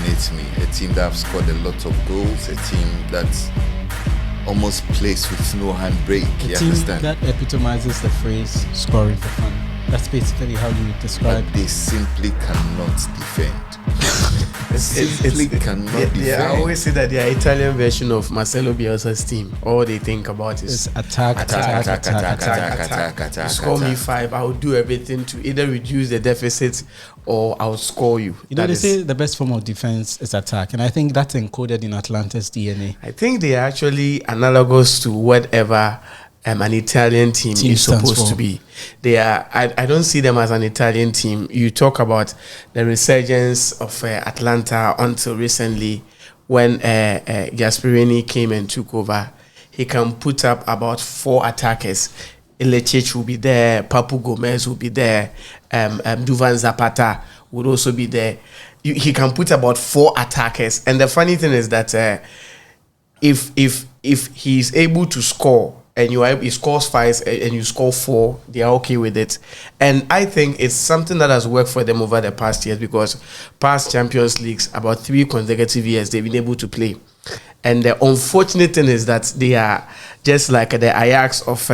fascinates me. A team that have scored a lot of goals, a team that almost plays with no handbrake. You understand? That epitomizes the phrase "scoring for fun." That's basically how you describe. But they simply cannot defend. Simply cannot defend. I always say that they are Italian version of Marcelo Bielsa's team. All they think about is attack. You score me 5, I will do everything to either reduce the deficit or I'll score you. You know, they say the best form of defense is attack, and I think that's encoded in Atalanta's DNA. I think they are actually analogous to whatever an Italian team is supposed to be. They are. I don't see them as an Italian team. You talk about the resurgence of Atalanta until recently, when Gasperini came and took over. He can put up about 4 attackers. Ilicic will be there. Papu Gomez will be there. Duvan Zapata would also be there. He can put about 4 attackers. And the funny thing is that if he's able to score, and he scores 5 and you score 4, they are okay with it. And I think it's something that has worked for them over the past years, because past Champions Leagues, about 3 consecutive years, they've been able to play. And the unfortunate thing is that they are just like the Ajax of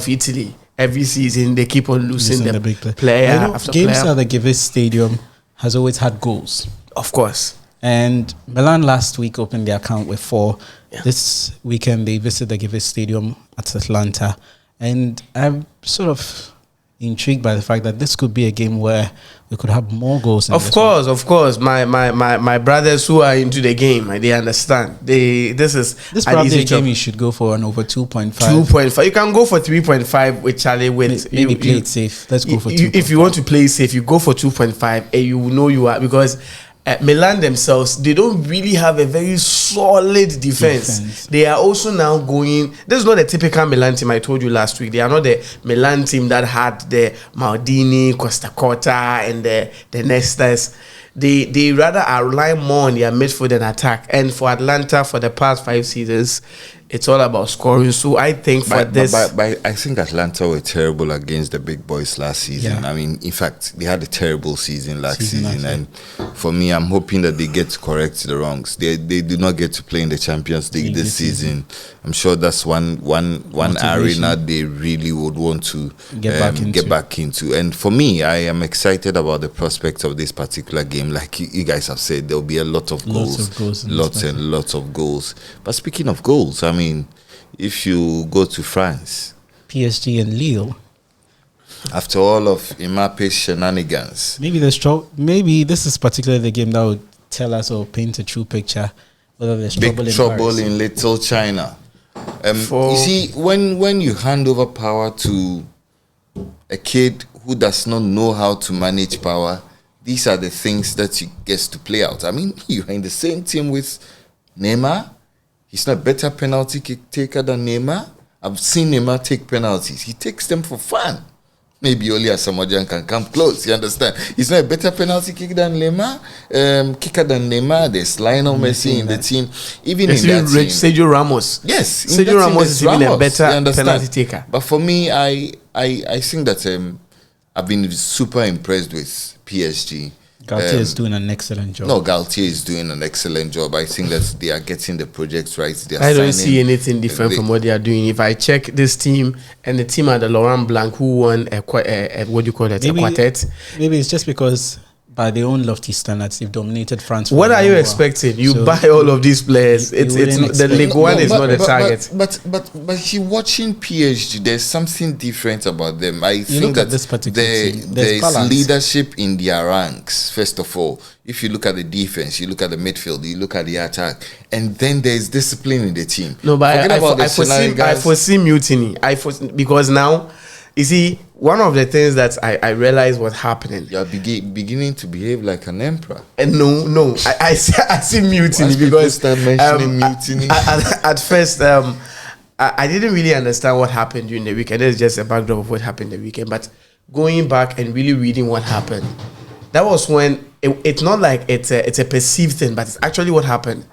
Italy. Every season, they keep on losing the big player after games player. at the Givis Stadium has always had goals. Of course. And Milan last week opened their account with 4. Yeah. This weekend they visit the Givis Stadium at Atalanta, and I'm sort of intrigued by the fact that this could be a game where we could have more goals. Of course. My brothers who are into the game, they understand. This probably a game you should go for an over 2.5. 2.5. You can go for 3.5 with Charlie. Maybe play it safe. Let's go for 2.5. If you want to play safe, you go for 2.5, and you know you are, because Milan themselves, they don't really have a very solid defense. They are also now going. This is not a typical Milan team. I told you last week. They are not the Milan team that had the Maldini, Costa Corta, and the Nestas. They rather are relying more on their midfield and attack. And for Atalanta, for the past 5 seasons, it's all about scoring. So I think I think Atalanta were terrible against the big boys last season. Yeah. I mean, in fact, they had a terrible season last season. And for me, I'm hoping that they get to correct the wrongs. They do not get to play in the Champions League this season. I'm sure that's one arena they really would want to get back into. And for me, I am excited about the prospect of this particular game. Like you guys have said, there'll be a lot of goals. Lots of goals. But speaking of goals, I mean, if you go to France, PSG and Lille, after all of Mbappé's shenanigans, maybe this is particularly the game that would tell us or paint a true picture whether there's trouble in Little China. You see, when you hand over power to a kid who does not know how to manage power, these are the things that he gets to play out. I mean, you are in the same team with Neymar. He's not a better penalty kick taker than Neymar. I've seen Neymar take penalties. He takes them for fun. Maybe only Asamoah can come close. You understand? He's not a better penalty kicker than Neymar. There's Lionel Messi in the team. Even in that team, Sergio Ramos. Yes, Sergio Ramos is even a better penalty taker. But for me, I think that I've been super impressed with PSG. Galtier is doing an excellent job. No, Galtier is doing an excellent job. I think that they are getting the projects right. I don't see anything different from what they are doing. If I check this team and the team at the Laurent Blanc, who won a quartet. Maybe it's just because by their own lofty standards, they've dominated France. What are you expecting? You buy all of these players. It's the Ligue 1 is not a target. But you watching PSG, there's something different about them. I think that this particular team, there's leadership in their ranks. First of all, if you look at the defense, you look at the midfield, you look at the attack, and then there's discipline in the team. No, but I foresee mutiny. Because now, you see, one of the things that I realized was happening. You're beginning to behave like an emperor. And no, I see mutiny because start mentioning mutiny. At first, I didn't really understand what happened during the weekend. It's just a backdrop of what happened the weekend. But going back and really reading what happened, that was when it's not like it's a perceived thing, but it's actually what happened.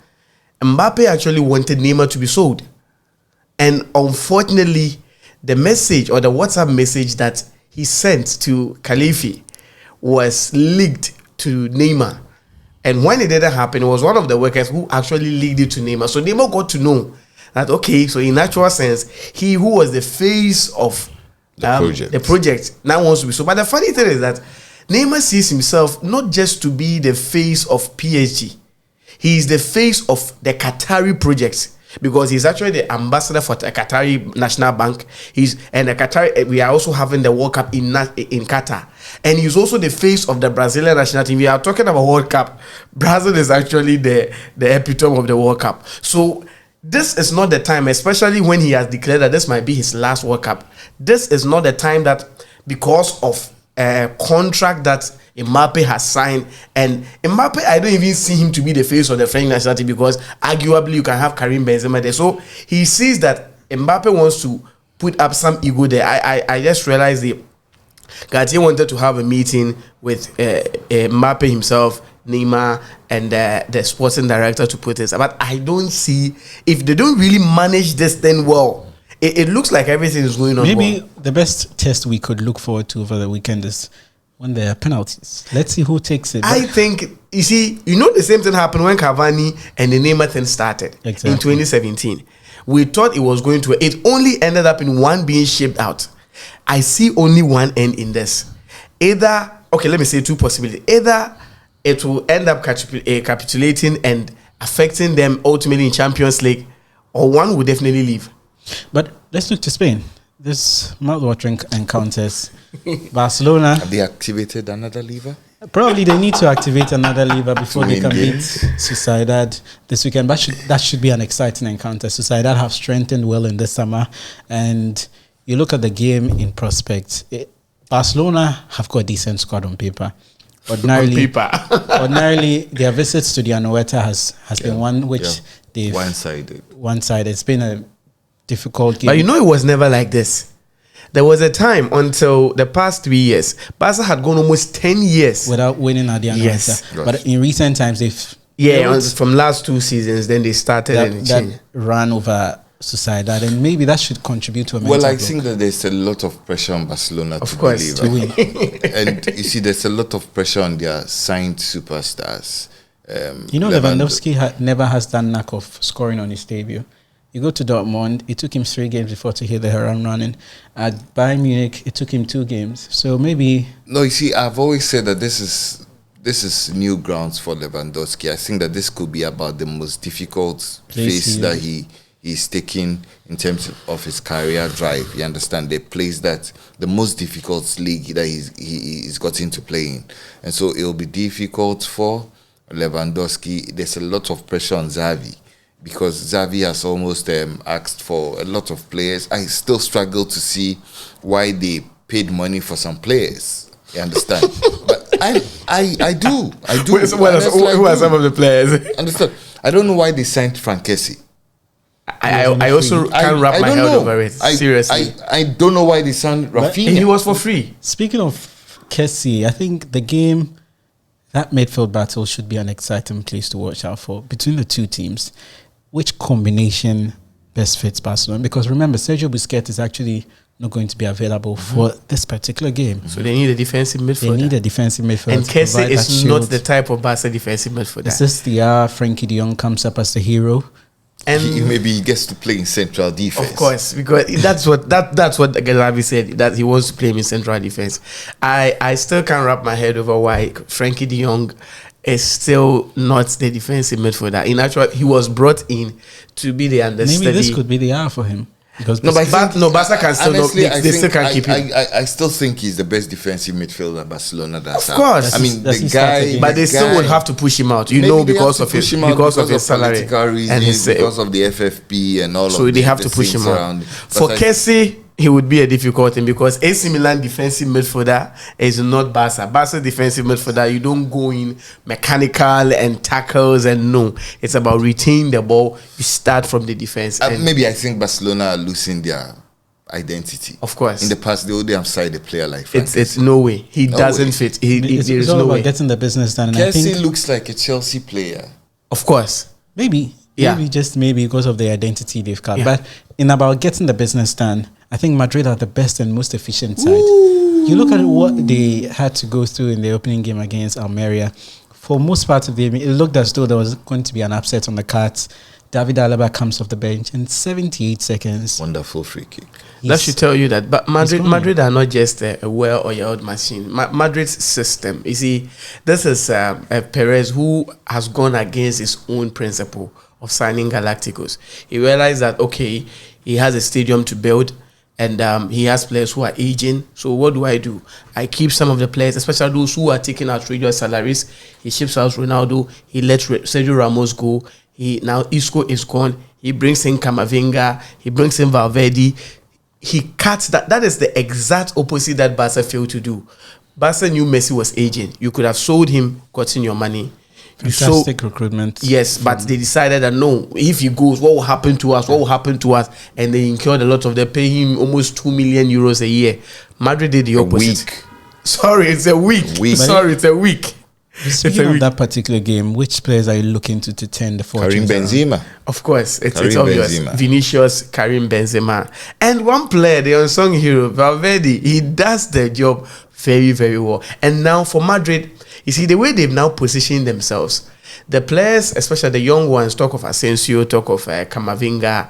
Mbappe actually wanted Neymar to be sold, and unfortunately, the message or the WhatsApp message that he sent to Khalifi was leaked to Neymar. And when it didn't happen, it was one of the workers who actually leaked it to Neymar. So Neymar got to know that, okay, so in natural sense, he who was the face of the project now wants to be so. But the funny thing is that Neymar sees himself not just to be the face of PSG. He is the face of the Qatari project, because he's actually the ambassador for the Qatari National Bank. And the Qatari, we are also having the World Cup in Qatar. And he's also the face of the Brazilian national team. We are talking about World Cup. Brazil is actually the epitome of the World Cup. So this is not the time, especially when he has declared that this might be his last World Cup. This is not the time that, because of a contract that Mbappe has signed, and Mbappe, I don't even see him to be the face of the French national team, because arguably you can have Karim Benzema there. So he sees that Mbappe wants to put up some ego there. I just realized Cartier wanted to have a meeting with Mbappe himself, Neymar, and the sporting director to put this. But I don't see, if they don't really manage this thing well, it looks like everything is going on. Maybe well. The best test we could look forward to over the weekend is when there are penalties. Let's see who takes it. I think, you see, the same thing happened when Cavani and the Neymar thing started in 2017. We thought it was going to, it only ended up in one being shipped out. I see only one end in this. Either, okay, let me say two possibilities. Either it will end up capitulating and affecting them ultimately in Champions League, or one will definitely leave. But let's look to Spain. This mouth-watering encounters. Barcelona. Have they activated another lever? Probably they need to activate another lever before they can beat Sociedad this weekend. But that should be an exciting encounter. Sociedad have strengthened well in this summer. And you look at the game in prospect. Barcelona have got a decent squad on paper. Ordinarily, their visits to the Anoeta has been one which they've... One-sided. It's been a difficult game. But it was never like this. There was a time until the past 3 years, Barca had gone almost 10 years without winning at the Anoeta. Yes. But in recent times, they've... from last 2 seasons, then they started that ran over Sociedad, and maybe that should contribute to a mental block. Think that there's a lot of pressure on Barcelona to win. And you see, there's a lot of pressure on their signed superstars. Lewandowski never has that knack of scoring on his debut. You go to Dortmund, it took him 3 games before to hit the ground running. At Bayern Munich, it took him 2 games. So maybe... No, you see, I've always said that this is new grounds for Lewandowski. I think that this could be about the most difficult phase that he's taking in terms of his career drive. You understand? The place that the most difficult league that he's got into playing. And so it will be difficult for Lewandowski. There's a lot of pressure on Xavi, because Xavi has almost asked for a lot of players. I still struggle to see why they paid money for some players. You understand? But I do. Who are some of the players? Understand? I don't know why they signed Frank Kessie. I also can't wrap my head over it. Seriously. I don't know why they signed Rafinha. And he was for free. Speaking of Kessie, I think the game, that midfield battle should be an exciting place to watch out for between the two teams. Which combination best fits Barcelona? Because remember, Sergio Busquets is actually not going to be available for this particular game. So they need a defensive midfielder. And Kessie is not the type of Barca defensive midfielder. Is this the year Frankie de Jong comes up as the hero? And maybe he gets to play in central defense. Of course, because that's what Gavi said, that he wants to play in central defense. I still can't wrap my head over why Frankie de Jong is still not the defensive midfielder. In actual, he was brought in to be the understudy. Maybe this could be the hour for him. Because Barca can still honestly, they still can't keep him. I still think he's the best defensive midfielder Barcelona does. Of course, I mean the guy, but they still would have to push him out. Because of his salary and because of the FFP and all. So they have to push him out. For Kessie, he would be a difficult thing, because AC Milan defensive midfielder is not Barca. Barca defensive midfielder, you don't go in mechanical and tackles, and no, it's about retaining the ball. You start from the defense. Maybe I think Barcelona are losing their identity. Of course, in the past they would have signed a player like Frank. It's no way he doesn't fit. It's all about getting the business done. Kessie looks like a Chelsea player. Of course, maybe because of the identity they've got. But in about getting the business done, I think Madrid are the best and most efficient side. You look at what they had to go through in the opening game against Almeria. for most parts of the game, it looked as though there was going to be an upset on the cards. David Alaba comes off the bench in 78 seconds. Wonderful free kick. That should tell you that. But Madrid are not just a well-oiled machine. Madrid's system. You see, this is Perez who has gone against his own principle of signing Galacticos. He realized that, okay, he has a stadium to build, and he has players who are aging. So what do? I keep some of the players, especially those who are taking outrageous salaries. He ships out Ronaldo. He lets Sergio Ramos go. Now Isco is gone. He brings in Camavinga. He brings in Valverde. He cuts that. That is the exact opposite that Barca failed to do. Barca knew Messi was aging. You could have sold him, gotten your money. Fantastic recruitment. Yes, but they decided that no, if he goes, what will happen to us? What will happen to us? And they incurred a lot of. They pay him almost 2 million euros a year. Madrid did the opposite. Sorry, it's a week. Sorry, it's a week. Speaking of that particular game, which players are you looking to turn the fortunes Karim Benzema. Of course, it's obvious. Benzema. Vinicius, Karim Benzema. And one player, the unsung hero, Valverde, he does the job very, very well. And now for Madrid, you see, the way they've now positioned themselves, the players, especially the young ones, talk of Asensio, talk of Camavinga,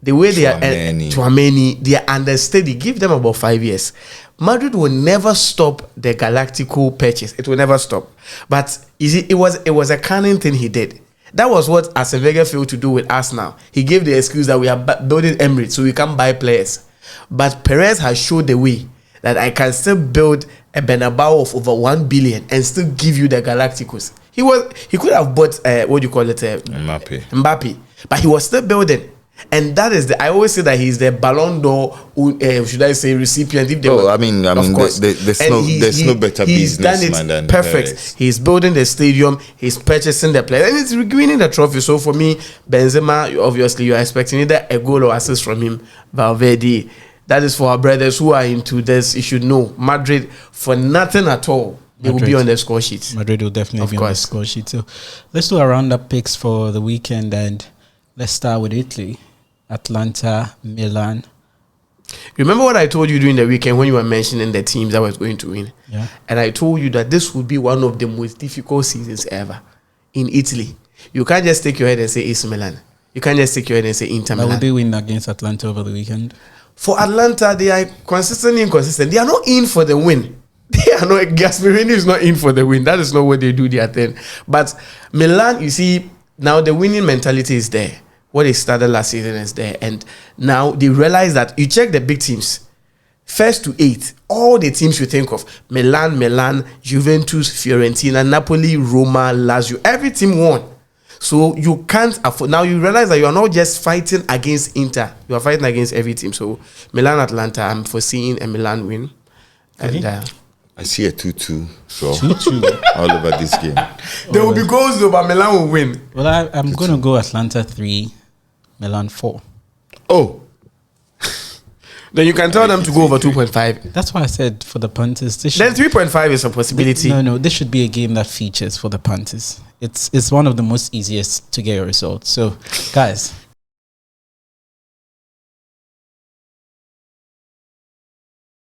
the way they are, Tchouaméni, they are understudy. Give them about 5 years. Madrid will never stop the Galactico purchase. It will never stop. But you see, it was a cunning thing he did. That was what Arsene Wenger failed to do with Arsenal. He gave the excuse that we are building Emirates, so we can't buy players. But Perez has showed the way that I can still build a Bernabeu of over 1 billion and still give you the Galacticos. He could have bought Mbappe, but he was still building. And that is I always say that he's the Ballon d'Or, should I say, recipient? If there's no better businessman than perfect. Perez. He's building the stadium, he's purchasing the players, and he's winning the trophy. So for me, Benzema, obviously, you're expecting either a goal or assist from him. Valverde, that is for our brothers who are into this. You should know, Madrid, for nothing at all, they will be on the score sheet. Madrid will definitely be on the score sheet. So let's do a roundup picks for the weekend, and let's start with Italy. Atalanta, Milan. Remember what I told you during the weekend when you were mentioning the teams that was going to win? Yeah. And I told you that this would be one of the most difficult seasons ever in Italy. You can't just take your head and say AC Milan. You can't just take your head and say Inter Milan. Will they win against Atalanta over the weekend? For Atalanta, they are consistently inconsistent. They are not in for the win. They are not. Gasperini is not in for the win. That is not what they do their thing. But Milan, you see, now the winning mentality is there. What they started last season is there, and now they realize that you check the big teams, 1st to 8th, all the teams you think of: Milan, Juventus, Fiorentina, Napoli, Roma, Lazio. Every team won, so you can't afford. Now you realize that you are not just fighting against Inter; you are fighting against every team. So Milan, Atalanta, I'm foreseeing a Milan win, and I see a 2-2, so 2-2 all over this game. There will be goals, though, but Milan will win. Well, I'm going to go Atalanta 3, Milan 4. Oh. Then you can tell them to go over 2.5. That's why I said for the punters. Then 3.5 is a possibility. No, this should be a game that features for the punters. It's one of the most easiest to get a result. So, guys,